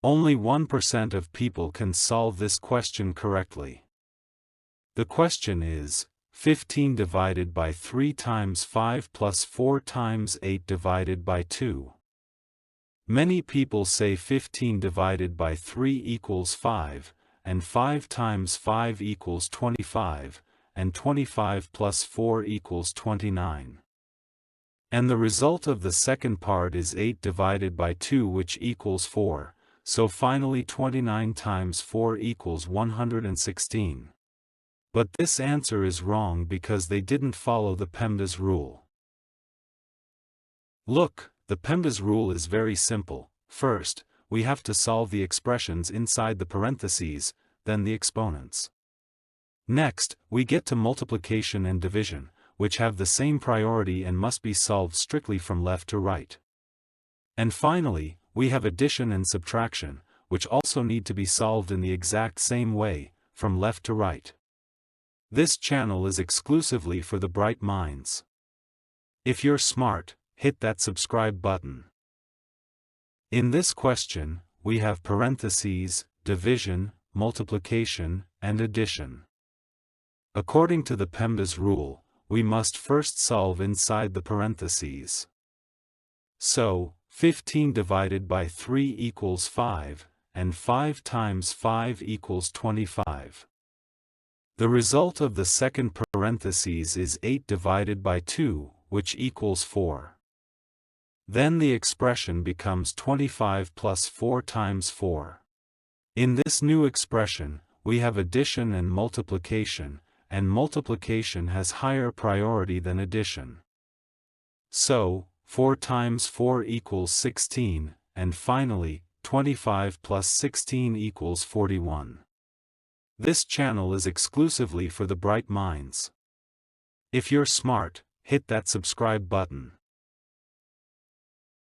Only 1% of people can solve this question correctly. The question is, 15 divided by 3 times 5 plus 4 times 8 divided by 2. Many people say 15 divided by 3 equals 5, and 5 times 5 equals 25, and 25 plus 4 equals 29. And the result of the second part is 8 divided by 2, which equals 4, so finally 29 times 4 equals 116. But this answer is wrong because they didn't follow the PEMDAS rule. Look, the PEMDAS rule is very simple. First, we have to solve the expressions inside the parentheses, then the exponents. Next, we get to multiplication and division, which have the same priority and must be solved strictly from left to right. And finally, we have addition and subtraction, which also need to be solved in the exact same way, from left to right. This channel is exclusively for the bright minds. If you're smart, hit that subscribe button. In this question, we have parentheses, division, multiplication, and addition. According to the PEMDAS rule, we must first solve inside the parentheses. So, 15 divided by 3 equals 5, and 5 times 5 equals 25. The result of the second parentheses is 8 divided by 2, which equals 4. Then the expression becomes 25 plus 4 times 4. In this new expression, we have addition and multiplication has higher priority than addition. So, 4 times 4 equals 16, and finally, 25 plus 16 equals 41. This channel is exclusively for the bright minds. If you're smart, hit that subscribe button.